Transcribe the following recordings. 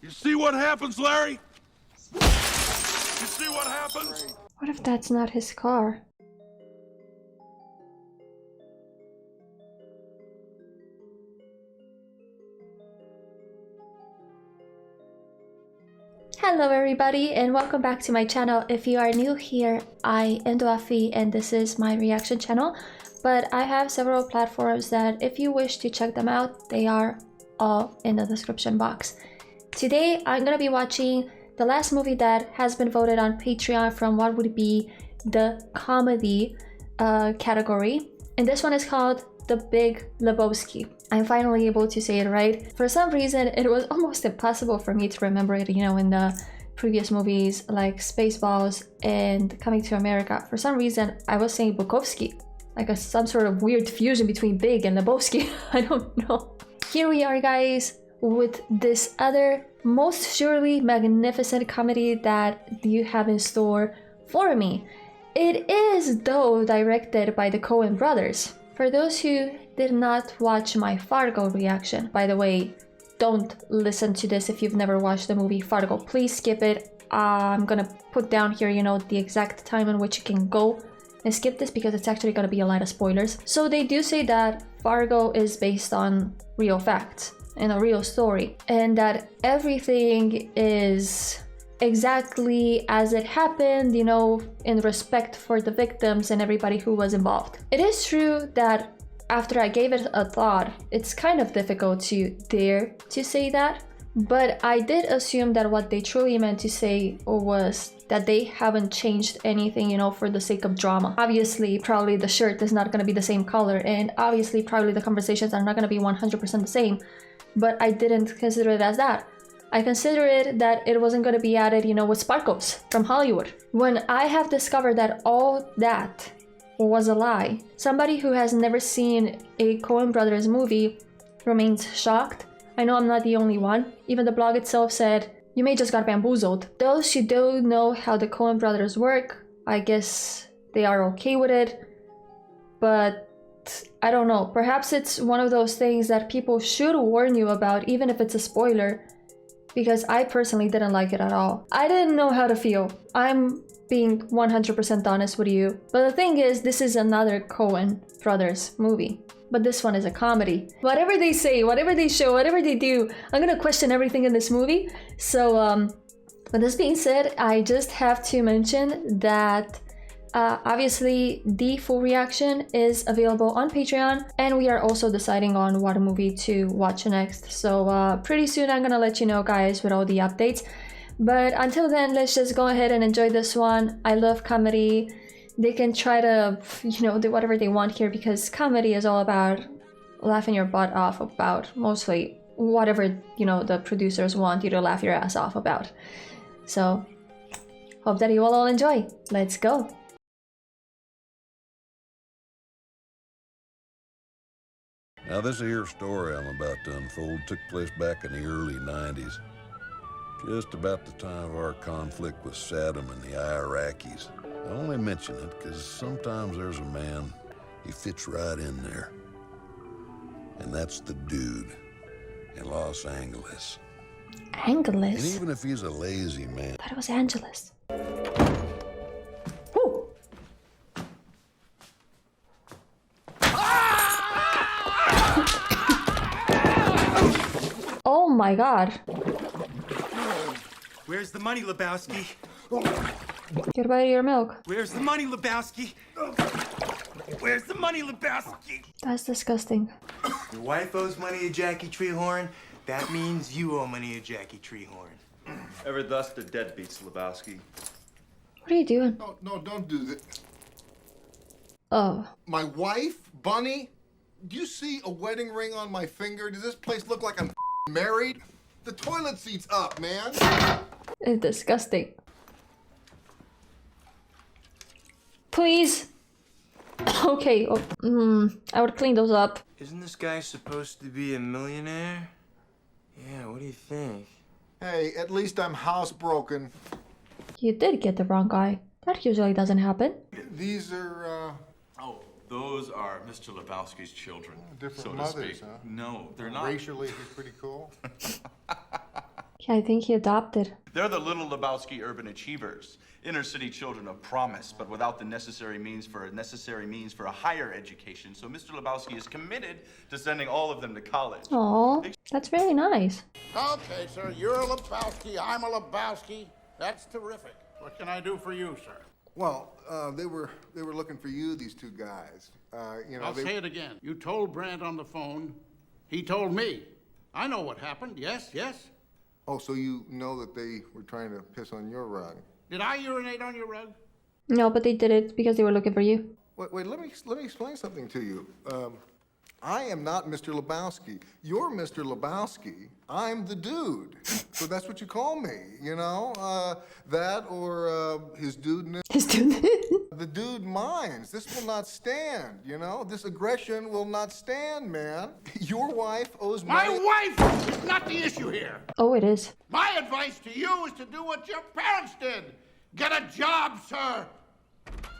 You see what happens, Larry? You see what happens? What if that's not his car? Hello everybody and welcome back to my channel. If you are new here, I am DOAFI and this is my reaction channel. But I have several platforms that if you wish to check them out, they are all in the description box. Today I'm gonna be watching the last movie that has been voted on Patreon from what would be the comedy category. And this one is called The Big Lebowski. I'm finally able to say it right. For some reason, it was almost impossible for me to remember it, you know, in the previous movies like Spaceballs and Coming to America. For some reason, I was saying Bukowski, like some sort of weird fusion between Big and Lebowski. I don't know. Here we are, guys, with this other most surely magnificent comedy that you have in store for me. It is, though, directed by the Coen brothers. For those who did not watch my Fargo reaction, by the way, don't listen to this if you've never watched the movie Fargo. Please skip it. I'm gonna put down here, you know, the exact time in which you can go and skip this because it's actually gonna be a lot of spoilers. So they do say that Fargo is based on real facts and a real story, and that everything is exactly as it happened, you know, in respect for the victims and everybody who was involved. It is true that after I gave it a thought, it's kind of difficult to dare to say that, but I did assume that what they truly meant to say was that they haven't changed anything, you know, for the sake of drama. Obviously, probably the shirt is not going to be the same color, and obviously probably the conversations are not going to be 100% the same, but I didn't consider it as that. I consider it that it wasn't going to be added, you know, with sparkles from Hollywood. When I have discovered that all that was a lie, somebody who has never seen a Coen Brothers movie remains shocked. I know I'm not the only one. Even the blog itself said, "You may just got bamboozled." Those who don't know how the Coen Brothers work, I guess they are okay with it. But I don't know. Perhaps it's one of those things that people should warn you about, even if it's a spoiler. Because I personally didn't like it at all. I didn't know how to feel. I'm being 100% honest with you. But the thing is, this is another Coen Brothers movie. But this one is a comedy. Whatever they say, whatever they show, whatever they do, I'm gonna question everything in this movie. So, with this being said, I just have to mention that obviously the full reaction is available on Patreon, and we are also deciding on what movie to watch next. So pretty soon I'm gonna let you know, guys, with all the updates. But until then, let's just go ahead and enjoy this one. I love comedy. They can try to, you know, do whatever they want here because comedy is all about laughing your butt off about mostly whatever, you know, the producers want you to laugh your ass off about. So hope that you will all enjoy. Let's go. Now this here story I'm about to unfold took place back in the early 90s. Just about the time of our conflict with Saddam and the Iraqis. I only mention it because sometimes there's a man, he fits right in there. And that's the dude in Los Angeles. Angeles? And even if he's a lazy man. I thought it was Angeles. Oh my god. Where's the money, Lebowski? Get a bite of your milk. Where's the money, Lebowski? Where's the money, Lebowski? That's disgusting. Your wife owes money to Jackie Treehorn. That means you owe money to Jackie Treehorn. Ever thus the deadbeats, Lebowski. What are you doing? No, don't do that. Oh. My wife, Bunny? Do you see a wedding ring on my finger? Does this place look like I'm married? The toilet seat's up, man. It's disgusting. Please. Okay. Oh, I would clean those up. Isn't this guy supposed to be a millionaire? Yeah, what do you think? Hey, at least I'm housebroken. You did get the wrong guy. That usually doesn't happen. These are, Oh, those are Mr. Lebowski's children. different so to mothers, speak. huh? No, they're not. Racially, he's pretty cool. I think he adopted. They're the little Lebowski urban achievers, inner city children of promise, but without the necessary means for a higher education. So Mr. Lebowski is committed to sending all of them to college. Oh, that's very nice. Okay, sir, you're a Lebowski, I'm a Lebowski. That's terrific. What can I do for you, sir? Well, they were looking for you, these two guys. I'll say it again. You told Brand on the phone. He told me. I know what happened. Yes, yes. Oh, so you know that they were trying to piss on your rug? Did I urinate on your rug? No, but they did it because they were looking for you. Wait, let me explain something to you. I am not Mr. Lebowski. You're Mr. Lebowski. I'm the dude. So that's what you call me, you know? That or his dudeness. His dude. The dude minds. This will not stand, you know? This aggression will not stand, man. Your wife owes My money. wife is not the issue here. Oh, it is. My advice to you is to do what your parents did. Get a job, sir.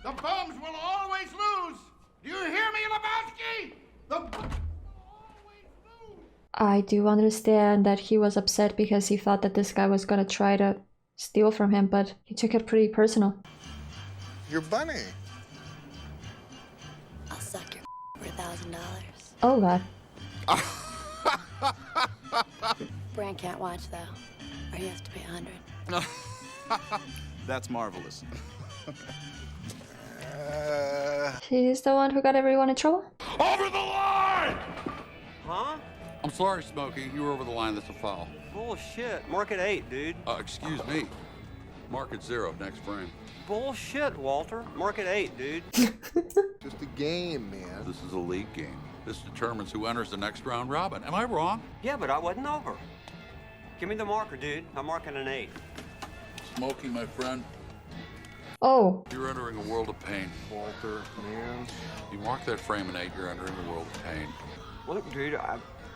The bums will always lose. Do you hear me, Lebowski? The bums will always lose. I do understand that he was upset because he thought that this guy was gonna try to steal from him, but he took it pretty personal. Your bunny. I'll suck your for $1,000. Oh god. Brand can't watch though, or he has to pay $100. That's marvelous. He's the one who got everyone in trouble? Over the line! Huh? I'm sorry, Smokey. You were over the line. That's a foul. Bullshit. Market 8, dude. Excuse me. Market 0, next frame. Bullshit, Walter. Market 8, dude. Just a game, man. This is a league game. This determines who enters the next round robin. Am I wrong? Yeah, but I wasn't over. Give me the marker, dude. I'm marking an 8. Smokey, my friend, Oh, you're entering a world of pain. Walter, man. You mark that frame an 8, you're entering a world of pain. Look, dude,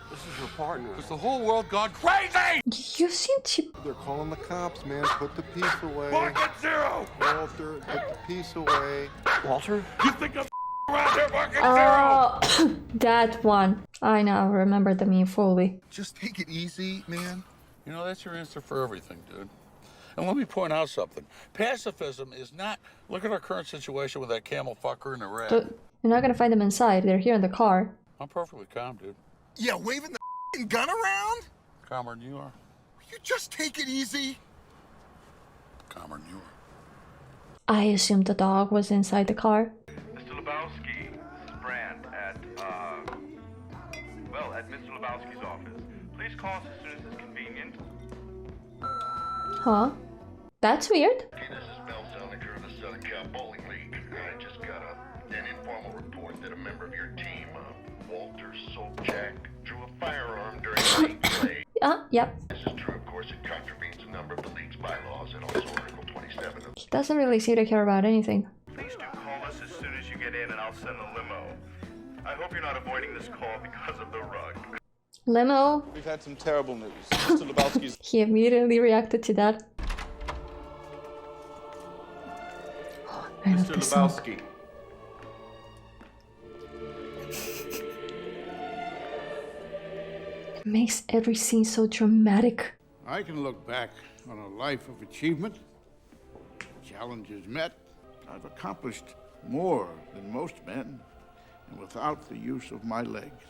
this is your partner. Is the whole world gone crazy? you seem to... They're calling the cops, man. Put the piece away. Market 0! Walter, put the piece away. Walter? You think I'm around here, Market 0? Oh, that one. I now remember the meme fully. Just take it easy, man. You know, that's your answer for everything, dude. And let me point out something. Pacifism is not... Look at our current situation with that camel fucker in the red. So, you're not gonna find them inside. They're here in the car. I'm perfectly calm, dude. Yeah, waving the f***ing gun around? Calmer than you are. You just take it easy. Calmer than you are. I assumed the dog was inside the car. Mr. Lebowski, this is Brand at Mr. Lebowski's office. Please call us as soon as it's convenient. Huh? That's weird. Hey, this is Mel Zelinger of the Southern Cal Bowling League. I just got an informal report that a member of your team, Walter Shakke, drew a firearm during league play. Yep. This is true, of course. It contravenes a number of the league's bylaws and also Article 27 of... He doesn't really seem to care about anything. Please do call us as soon as you get in and I'll send the limo. I hope you're not avoiding this call because of the rug. Limo. We've had some terrible news. Mr. Lebowski's... He immediately reacted to that. Mr. Lebowski. It makes every scene so dramatic. I can look back on a life of achievement, challenges met. I've accomplished more than most men, and without the use of my legs.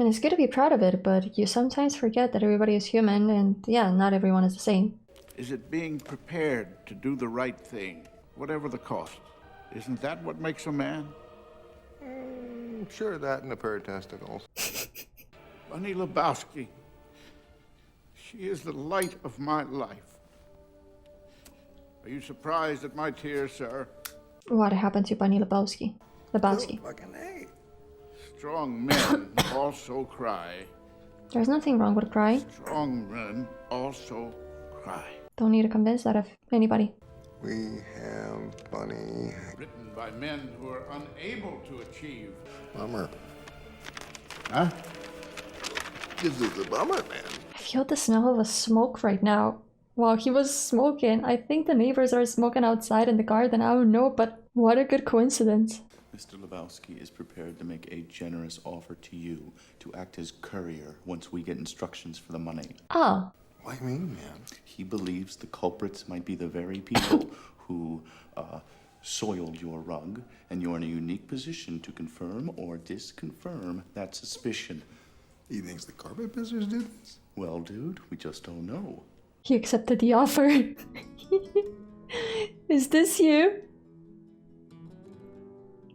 And it's good to be proud of it, but you sometimes forget that everybody is human, and yeah, not everyone is the same. Is it being prepared to do the right thing, whatever the cost? Isn't that what makes a man? Sure, that and a pair of testicles. Bunny Lebowski. She is the light of my life. Are you surprised at my tears, sir? What happened to Bunny Lebowski? Lebowski. Fucking A. Strong men also cry. There's nothing wrong with crying. Strong men also cry. Don't need to convince that of anybody. We have Bunny. Written by men who are unable to achieve. Bummer. Huh? This is a bummer, man. I feel the smell of a smoke right now. While he was smoking, I think the neighbors are smoking outside in the garden. I don't know, but what a good coincidence. Mr. Lebowski is prepared to make a generous offer to you to act as courier once we get instructions for the money. Oh, What do you mean, man? He believes the culprits might be the very people who soiled your rug, and you're in a unique position to confirm or disconfirm that suspicion. He thinks the carpet pizzers did this? Well, dude, we just don't know. He accepted the offer. Is this you?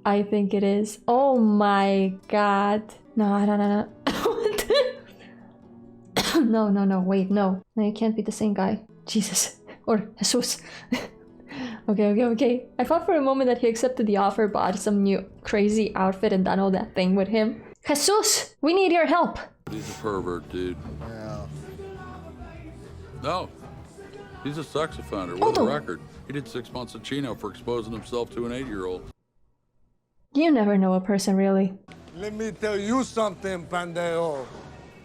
I think it is. Oh my god. No, no. No, wait, no. No, you can't be the same guy. Jesus. Or Jesus. Okay. I thought for a moment that he accepted the offer, bought some new crazy outfit and done all that thing with him. Jesus, we need your help. He's a pervert, dude. Yeah. No. He's a sex offender with a record. He did 6 months of Chino for exposing himself to an 8-year-old. You never know a person, really. Let me tell you something, Pandeo.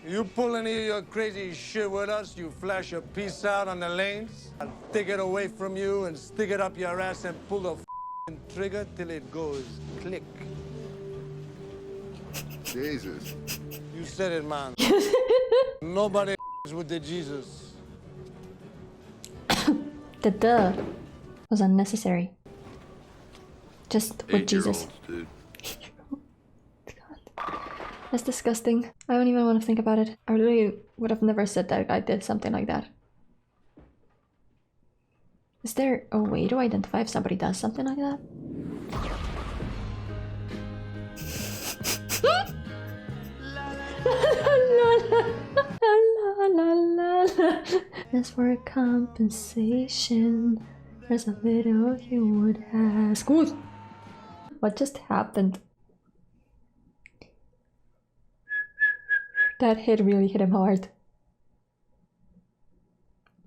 You pull any of your crazy shit with us, you flash a piece out on the lanes, I'll take it away from you and stick it up your ass and pull the trigger till it goes click. Jesus. You said it, man. Nobody with the Jesus. The duh was unnecessary. Just with Jesus. Dude. That's disgusting. I don't even want to think about it. I really would have never said that a guy did something like that. Is there a way to identify if somebody does something like that? As for compensation, there's a little you would ask. Ooh. What just happened? That hit really hit him hard.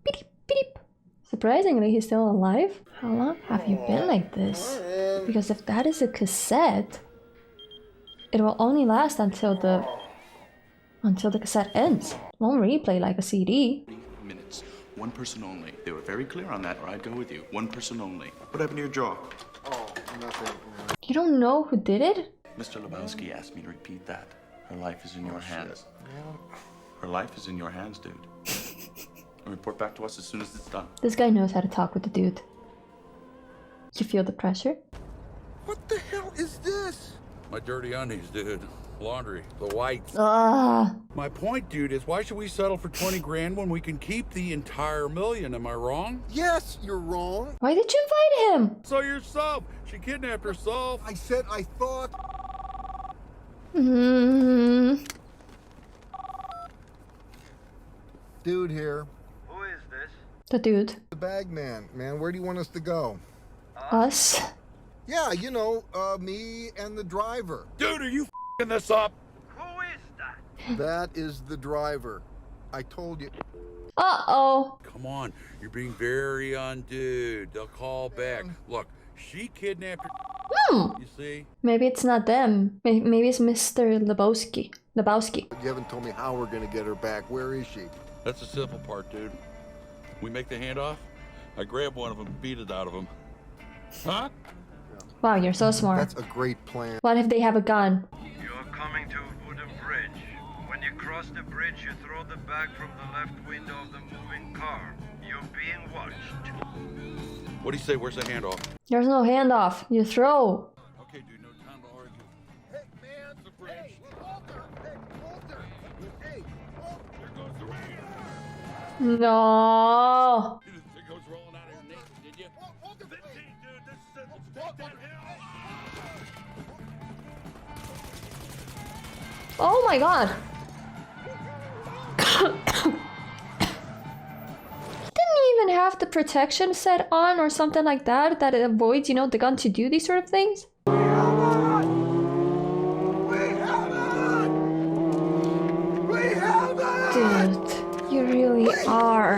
Beep, beep. Surprisingly, he's still alive. How long have you been like this? Because if that is a cassette, it will only last until the cassette ends. It won't replay like a CD. Minutes. One person only. They were very clear on that, or I'd go with you. One person only. What happened to your jaw? Oh, nothing. You don't know who did it? Mr. Lebowski asked me to repeat that. Her life is in your hands. Her life is in your hands, dude. Report back to us as soon as it's done. This guy knows how to talk with the dude. You feel the pressure? What the hell is this? My dirty undies, dude. Laundry. The whites. Ah. My point, dude, is why should we settle for 20 grand when we can keep the entire million? Am I wrong? Yes, you're wrong. Why did you invite him? So yourself. She kidnapped herself. I said I thought. Dude here. Who is this? The dude. The bag man. Man, where do you want us to go? Us? Yeah, you know, me and the driver. Dude, are you f***ing this up? Who is that? That is the driver. I told you. Uh-oh. Come on, you're being very undude. They'll call back. Look, she kidnapped her. You see? Maybe it's not them. Maybe it's Mr. Lebowski. You haven't told me how we're gonna get her back. Where is she? That's the simple part, dude. We make the handoff. I grab one of them, beat it out of him. Huh? Wow, you're so smart. That's a great plan. What if they have a gun? You're coming to a wooden bridge. When you cross the bridge, you throw the bag from the left window of the moving car. You're being watched. What do you say? Where's the handoff? There's no handoff. You throw. Okay, dude, no time to argue. Hey, man. The bridge. Hey, Walter. Hey, Walter. Hey, Walter. There goes the rain. No. You didn't think I was rolling out of your naked, did you? Walter, 15, dude. This is it. Let's Walter. take that hill. Oh my god. Didn't even have the protection set on or something like that it avoids, you know, the gun to do these sort of things. Dude, you really are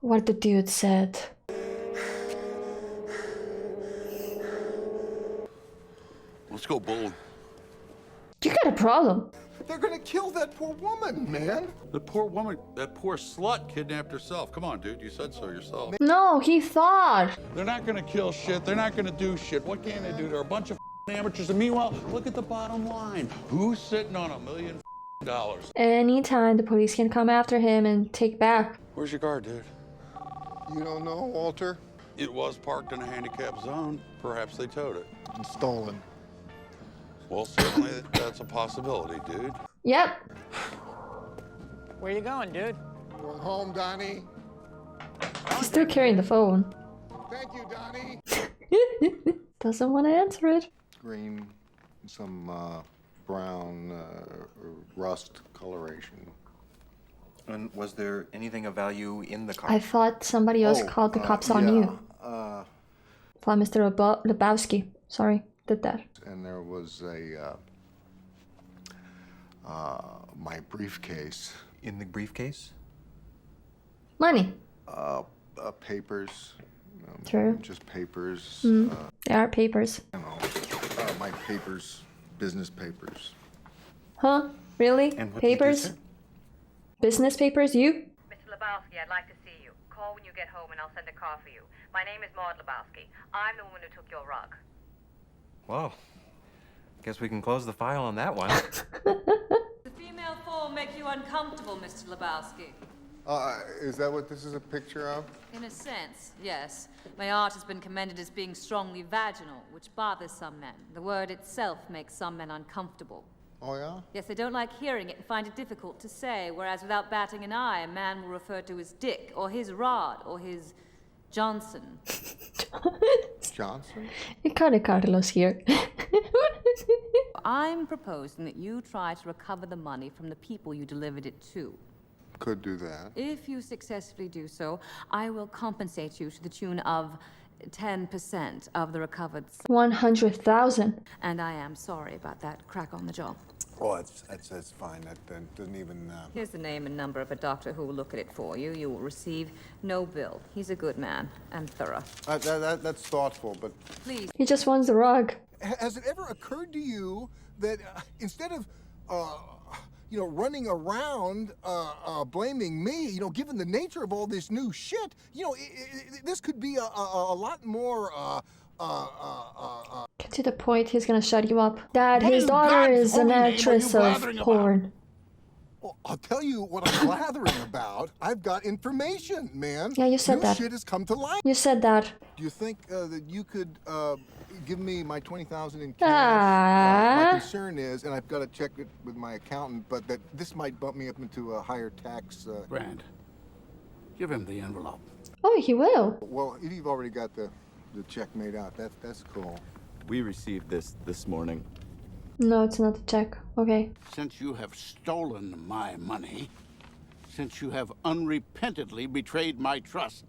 what the dude said. Let's go bowling. You got a problem. They're gonna kill that poor woman, man. The poor woman, that poor slut kidnapped herself. Come on, dude, you said so yourself. No, he thought. They're not gonna kill shit. They're not gonna do shit. What can they do? They're a bunch of amateurs. And meanwhile, look at the bottom line. Who's sitting on $1 million Anytime the police can come after him and take back. Where's your car, dude? You don't know, Walter? It was parked in a handicapped zone. Perhaps they towed it. And stolen. Well, certainly that's a possibility, dude. Yep. Where you going, dude? Going home, Donnie. He's still carrying the phone. Thank you, Donnie. Doesn't want to answer it. Green, some brown rust coloration. And was there anything of value in the car? I thought somebody else called the cops on you. Thought Mr. LEBOWSKI, sorry, did that. And there was my briefcase. In the briefcase? Money. Papers. True. Just papers. They are papers. You know, my papers, business papers. Huh? Really? And what Papers? did you say? Business papers? You? Mr. LEBOWSKI, I'd like to see you. Call when you get home and I'll send a car for you. My name is Maud LEBOWSKI. I'm the woman who took your rug. Well, guess we can close the file on that one. The female form make you uncomfortable, Mr. LEBOWSKI. Is that what this is a picture of? In a sense, yes. My art has been commended as being strongly vaginal, which bothers some men. The word itself makes some men uncomfortable. Oh, yeah? Yes, they don't like hearing it and find it difficult to say, whereas without batting an eye, a man will refer to his dick, or his rod, or his Johnson. Johnson? Ricardo Carlos here. I'm proposing that you try to recover the money from the people you delivered it to. Could do that. If you successfully do so, I will compensate you to the tune of 10% of the recovered. 100,000. And I am sorry about that crack on the jaw. Oh, that's fine. That doesn't even... Here's the name and number of a doctor who will look at it for you. You will receive no bill. He's a good man and thorough. That's thoughtful, but... Please. He just wants the rug. Has it ever occurred to you that instead of, running around blaming me, given the nature of all this new shit, this could be a lot more... Get to the point, he's gonna shut you up. Dad, his daughter is an actress of porn. Well, I'll tell you what I'm blathering about. I've got information, man. Yeah, you said that. New shit has come to light. You said that. Do you think that you could give me my $20,000 in cash? My concern is, and I've got to check it with my accountant, but that this might bump me up into a higher tax. Brand, give him the envelope. Oh, he will. Well, if you've already got the check made out, that's cool. We received this morning. No, it's not a check. Okay. Since you have stolen my money, since you have unrepentantly betrayed my trust,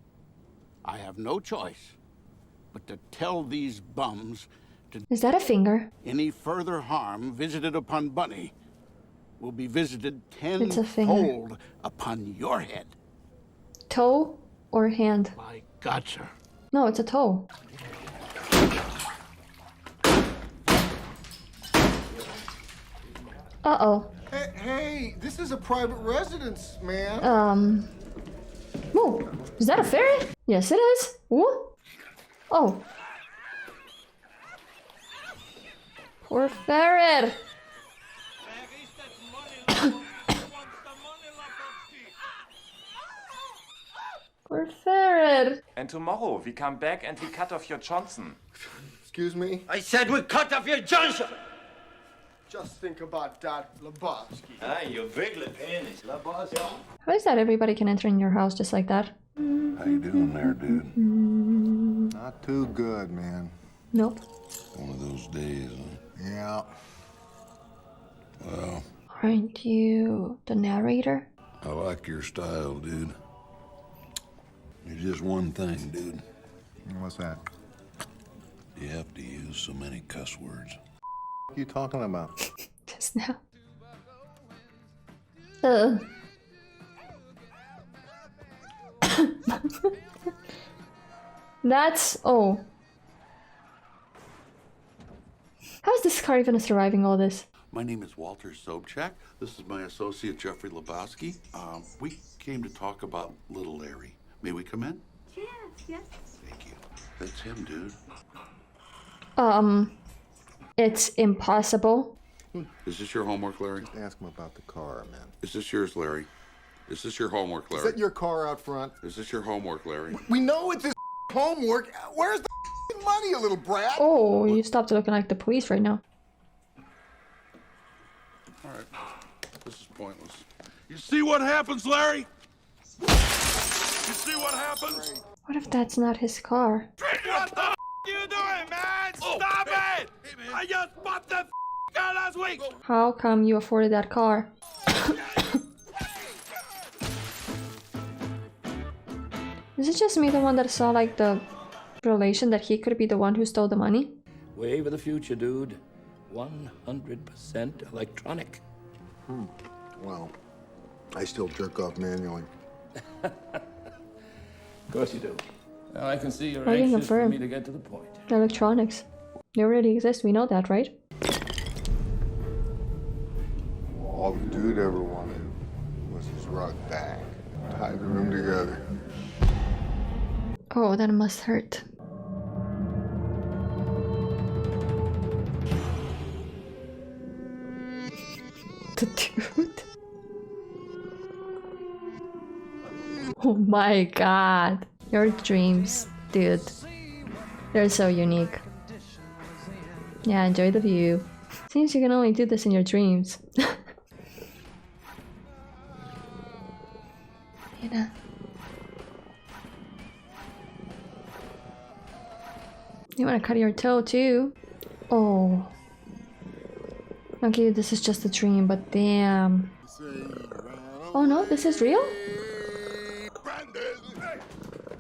I have no choice but to tell these bums to... Is that a finger? Any further harm visited upon Bunny will be visited It's a finger. tenfold upon your head. Toe or hand? I gotcha. No, it's a toe. Uh-oh. Hey, this is a private residence, man. Whoa, is that a ferret? Yes, it is. What? Oh. Poor ferret. Poor ferret. And tomorrow we come back and we cut off your Johnson. Excuse me? I said we cut off your Johnson! Just think about that, LEBOWSKI. Ah, you big penis, LEBOWSKI. How is that everybody can enter in your house just like that? How you doing there, dude? Not too good, man. Nope. One of those days, huh? Yeah. Well, Aren't you the narrator? I like your style, dude. There's just one thing, dude. What's that? You have to use so many cuss words. What are you talking about? Just now. That's... oh. How's this car even surviving all this? My name is Walter Sobchak. This is my associate, Jeffrey LEBOWSKI. We came to talk about little Larry. May we come in? Yes. Thank you. That's him, dude. It's impossible. Is this your homework, Larry? Ask him about the car, man. Is this yours, Larry? Is this your homework, Larry? Is that your car out front? Is this your homework, Larry? We know it's his homework. Where's the money, you little brat? Oh, you stopped looking like the police right now. All right. This is pointless. You see what happens, Larry? You see what happens? What if that's not his car? What the you doing, man? Stop it! I just bought the car last week! How come you afforded that car? Is it just me, the one that saw like the relation that he could be the one who stole the money? Wave of the future, dude. 100% electronic. Well, I still jerk off manually. Of course you do. Now I can see you're I can anxious for confirm. me to get to the point. Electronics. They already exist, we know that, right? All the dude ever wanted was his rug back. Tie the room together. Oh, that must hurt. The dude. Oh my god. Your dreams, dude. They're so unique. Yeah, enjoy the view. Seems you can only do this in your dreams. Yeah. You wanna cut your toe too? Oh. Okay, this is just a dream, but damn. Oh no, this is real?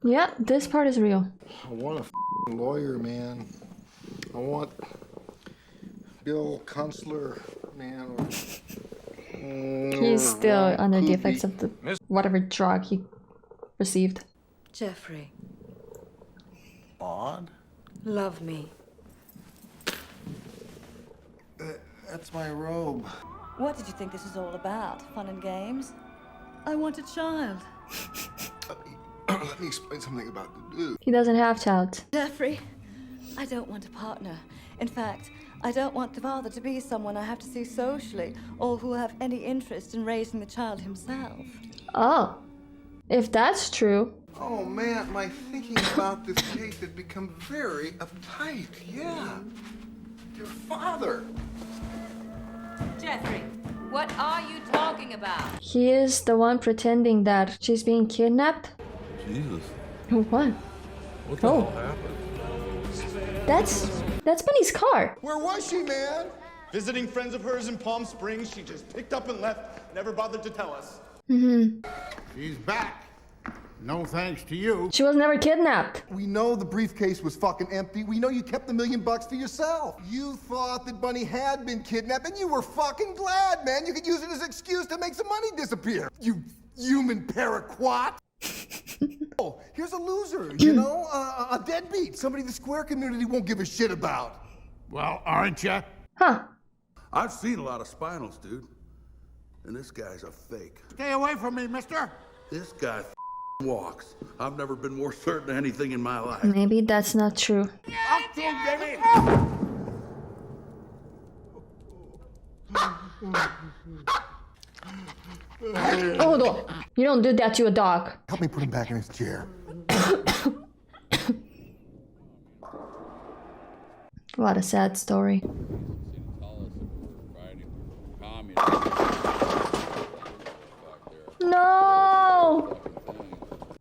Yeah, this part is real. I want a lawyer, man. I want Bill Kunstler, man. Or, He's still under the effects of the whatever drug he received. Jeffrey, Odd? love me. That's my robe. What did you think this was all about? Fun and games? I want a child. Let me explain something about the dude. He doesn't have child. Jeffrey, I don't want a partner. In fact, I don't want the father to be someone I have to see socially or who will have any interest in raising the child himself. Oh. If that's true. Oh man, my thinking about this case has become very uptight. Yeah. Your father. Jeffrey, what are you talking about? He is the one pretending that she's being kidnapped? Jesus. What? What the hell happened? That's Bunny's car. Where was she, man? Visiting friends of hers in Palm Springs. She just picked up and left. Never bothered to tell us. She's back. No thanks to you. She was never kidnapped. We know the briefcase was fucking empty. We know you kept the $1 million for yourself. You thought that Bunny had been kidnapped, and you were fucking glad, man. You could use it as an excuse to make some money disappear. You human paraquat. Oh, here's a loser, you know? A deadbeat. Somebody the square community won't give a shit about. Well, aren't you? Huh. I've seen a lot of spinals, dude. And this guy's a fake. Stay away from me, mister. This guy walks. I've never been more certain of anything in my life. Maybe that's not true. Up to baby. Oh no! You don't do that to a dog. Help me put him back in his chair. What a sad story. No!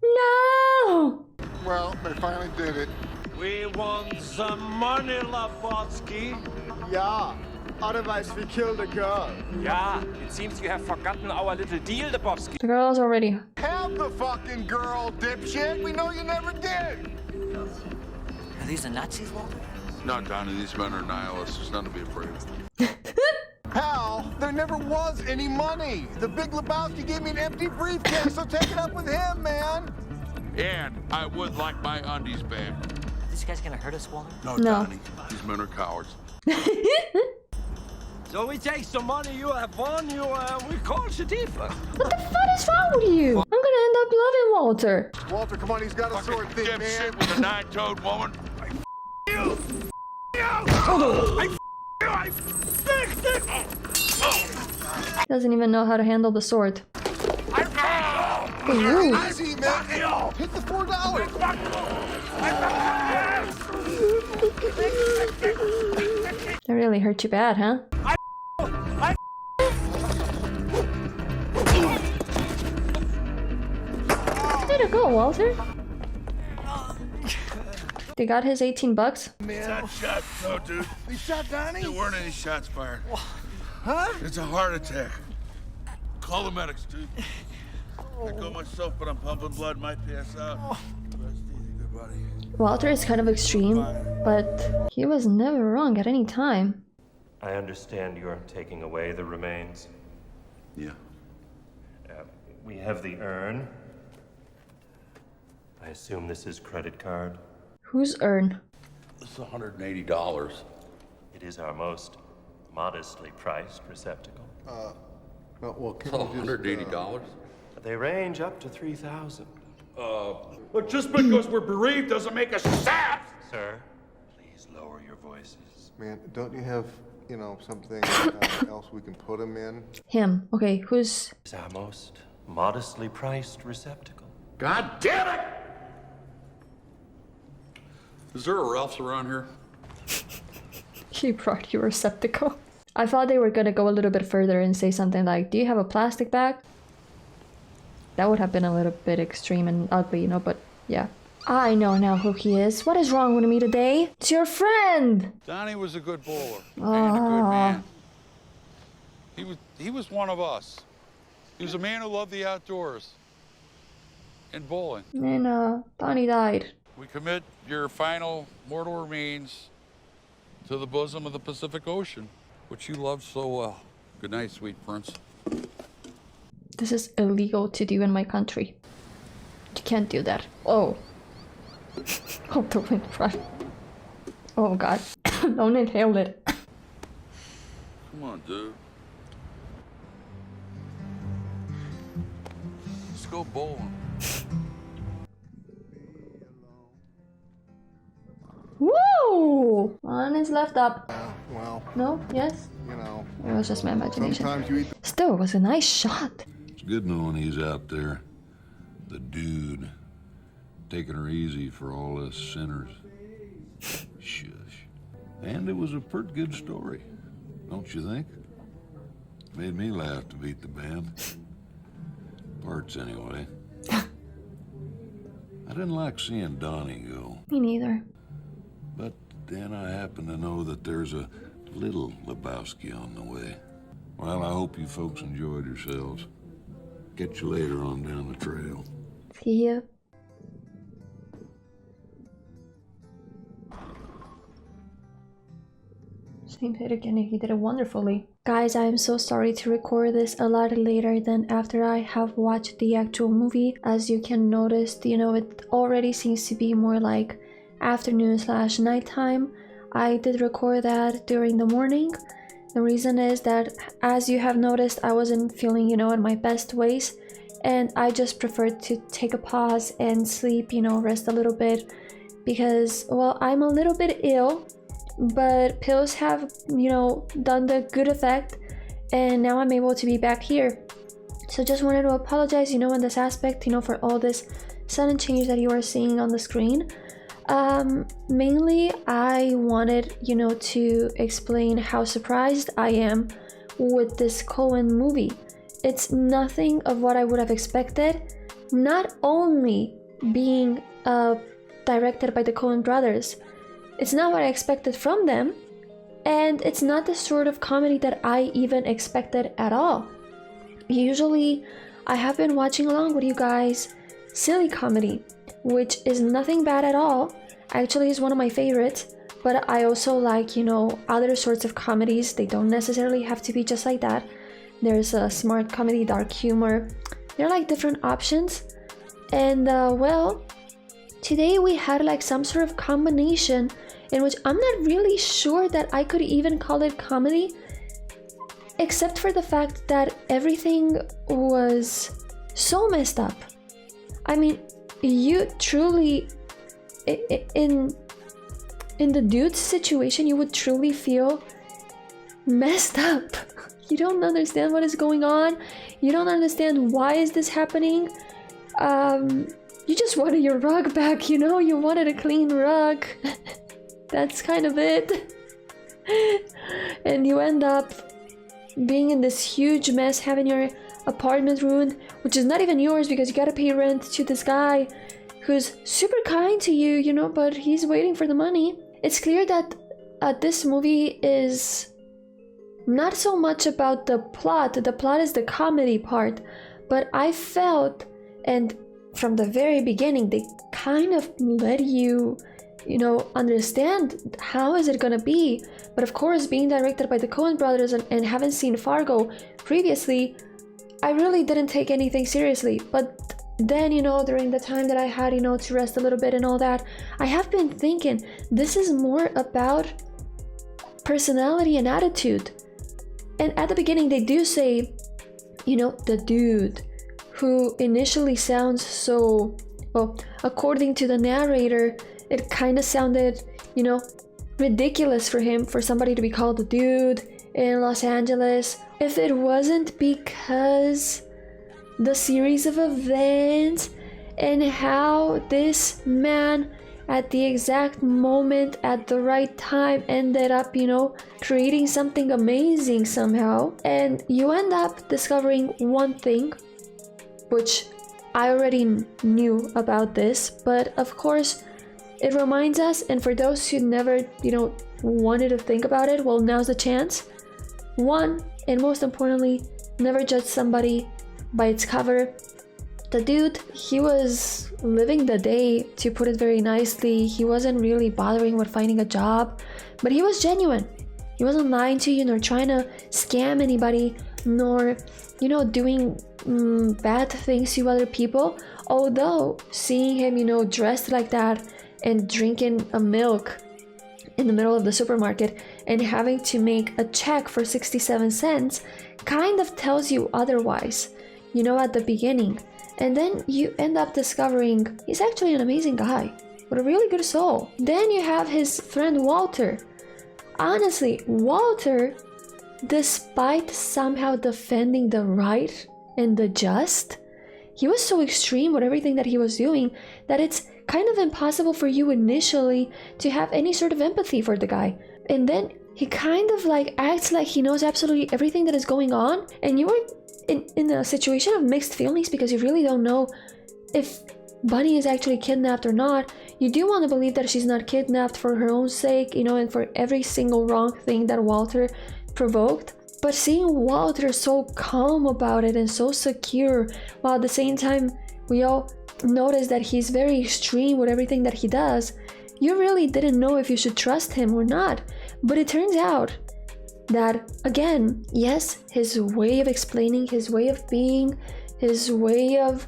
No! Well, they finally did it. We want some money, LEBOWSKI. Yeah. Otherwise, we killed a girl. Yeah, it seems you have forgotten our little deal, LEBOWSKI. The girl's already. Have the fucking girl, dipshit. We know you never did. Are these the Nazis, Walter? No, Donnie, these men are nihilists. There's nothing to be afraid of. Pal, there never was any money. The big Lebowski gave me an empty briefcase, so take it up with him, man. And I would like my undies back. This guy's gonna hurt us, Walter? No, No. Donnie, these men are cowards. So we take some money, you have won, we call Shadifa. What the fuck is wrong with you? I'm gonna end up loving Walter. Walter, come on, he's got a sword thing, man. Dipshit with a 9-toed woman. You! I Doesn't even know how to handle the sword. Ooh. Easy, man. Hit the $4. That really hurt you bad, huh? Way to go, Walter. They got his 18 bucks. Not shot, no, dude. You shot Donnie? There weren't any shots fired. Huh? It's a heart attack. Call the medics, dude. I go myself, but I'm pumping blood, might pass out. Rest easy, good buddy. Walter is kind of extreme, but he was never wrong at any time. I understand you're taking away the remains. Yeah. We have the urn. I assume this is credit card. Whose urn? This is $180. It is our most modestly priced receptacle. Well, can $180? They range up to 3,000. But just because we're bereaved doesn't make us saps! Sir, please lower your voices. Man, don't you have, you know, something else we can put him in? Him. Okay, who's... It's our most modestly priced receptacle. God damn it! Is there a Ralph's around here? He brought you a receptacle. I thought they were gonna go a little bit further and say something like, do you have a plastic bag? That would have been a little bit extreme and ugly, you know, but yeah. I know now who he is. What is wrong with me today? It's your friend! Donnie was a good bowler and a good man. He was one of us. He was a man who loved the outdoors and bowling. And Donnie died. We commit your final mortal remains to the bosom of the Pacific Ocean, which you loved so well. Good night, sweet prince. This is illegal to do in my country. You can't do that. Oh. Oh, the wind front. Oh god. Don't inhale it. Come on, dude. Let's go bowling. Woo! One is left up. Well. No? Yes? You know. It was just my imagination. Sometimes you eat Still, it was a nice shot. It's good knowing he's out there, the dude, taking her easy for all us sinners. Shush. And it was a pretty good story, don't you think? Made me laugh to beat the band. Parts, anyway. I didn't like seeing Donnie go. Me neither. But then I happen to know that there's a little LEBOWSKI on the way. Well, I hope you folks enjoyed yourselves. Catch you later on down the trail. See ya. Same hit again, he did it wonderfully. Guys, I am so sorry to record this a lot later than after I have watched the actual movie. As you can notice, you know, it already seems to be more like afternoon/nighttime. I did record that during the morning. The reason is that, as you have noticed, I wasn't feeling, you know, in my best ways, and I just preferred to take a pause and sleep, you know, rest a little bit, because, well, I'm a little bit ill, but pills have, you know, done the good effect, and now I'm able to be back here. So just wanted to apologize, you know, in this aspect, you know, for all this sudden change that you are seeing on the screen. Mainly I wanted, you know, to explain how surprised I am with this Coen movie. It's nothing of what I would have expected, not only being directed by the Coen brothers. It's not what I expected from them, and it's not the sort of comedy that I even expected at all. Usually I have been watching along with you guys silly comedy, which is nothing bad at all. Actually, is one of my favorites, but I also like, you know, other sorts of comedies. They don't necessarily have to be just like that. There's a smart comedy, dark humor. They're like different options. And well, today we had like some sort of combination in which I'm not really sure that I could even call it comedy, except for the fact that everything was so messed up. I mean, you truly, in the dude's situation, you would truly feel messed up. You don't understand what is going on. You don't understand why is this happening. You just wanted your rug back, you know? You wanted a clean rug. That's kind of it. And you end up being in this huge mess, having your apartment ruined, which is not even yours because you gotta pay rent to this guy who's super kind to you, you know, but he's waiting for the money. It's clear that this movie is not so much about the plot. The plot is the comedy part, but I felt, and from the very beginning, they kind of let you, you know, understand how is it gonna be. But of course, being directed by the Coen brothers and having seen Fargo previously, I really didn't take anything seriously. But then, you know, during the time that I had, you know, to rest a little bit and all that, I have been thinking this is more about personality and attitude. And at the beginning, they do say, you know, the dude, who initially sounds so, well, according to the narrator, it kind of sounded, you know, ridiculous for him, for somebody to be called a dude in Los Angeles. If it wasn't because the series of events and how this man at the exact moment at the right time ended up, you know, creating something amazing somehow. And you end up discovering one thing, which I already knew about this, but of course it reminds us, and for those who never, you know, wanted to think about it, well, now's the chance. One, and most importantly, never judge somebody by its cover. The dude, he was living the day, to put it very nicely. He wasn't really bothering with finding a job, but he was genuine. He wasn't lying to you, nor trying to scam anybody, nor, you know, doing bad things to other people. Although seeing him, you know, dressed like that and drinking a milk in the middle of the supermarket and having to make a check for 67 cents kind of tells you otherwise, you know, at the beginning. And then you end up discovering he's actually an amazing guy with a really good soul. Then you have his friend Walter. Honestly, Walter, despite somehow defending the right and the just, he was so extreme with everything that he was doing that it's kind of impossible for you initially to have any sort of empathy for the guy. And then he kind of like acts like he knows absolutely everything that is going on, and you are in a situation of mixed feelings because you really don't know if Bunny is actually kidnapped or not. You do want to believe that she's not kidnapped for her own sake, you know, and for every single wrong thing that Walter provoked. But seeing Walter so calm about it and so secure, while at the same time we all notice that he's very extreme with everything that he does, you really didn't know if you should trust him or not. But it turns out that, again, yes, his way of explaining, his way of being, his way of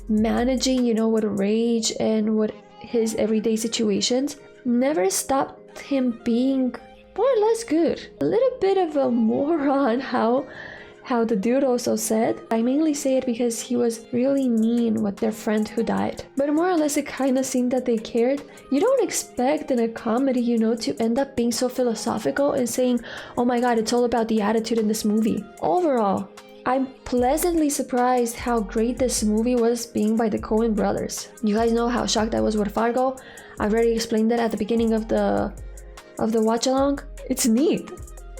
managing, you know, with rage and with his everyday situations never stopped him being more or less good. A little bit of a moron, how the dude also said. I mainly say it because he was really mean with their friend who died. But more or less it kind of seemed that they cared. You don't expect in a comedy, you know, to end up being so philosophical and saying, oh my god, it's all about the attitude in this movie. Overall, I'm pleasantly surprised how great this movie was being by the Coen brothers. You guys know how shocked I was with Fargo. I've already explained that at the beginning of the watch along. It's neat.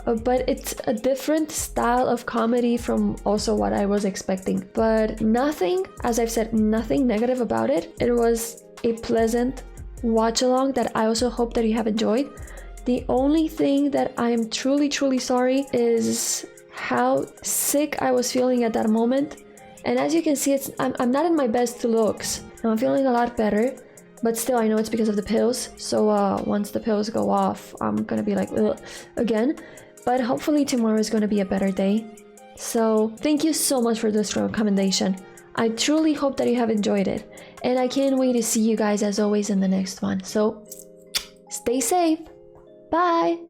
But it's a different style of comedy from also what I was expecting. But nothing, as I've said, nothing negative about it. It was a pleasant watch along that I also hope that you have enjoyed. The only thing that I am truly, truly sorry is how sick I was feeling at that moment. And as you can see, I'm not in my best looks. I'm feeling a lot better. But still, I know it's because of the pills. So once the pills go off, I'm gonna be like, ugh, again. But hopefully tomorrow is going to be a better day. So thank you so much for this recommendation. I truly hope that you have enjoyed it. And I can't wait to see you guys as always in the next one. So stay safe. Bye.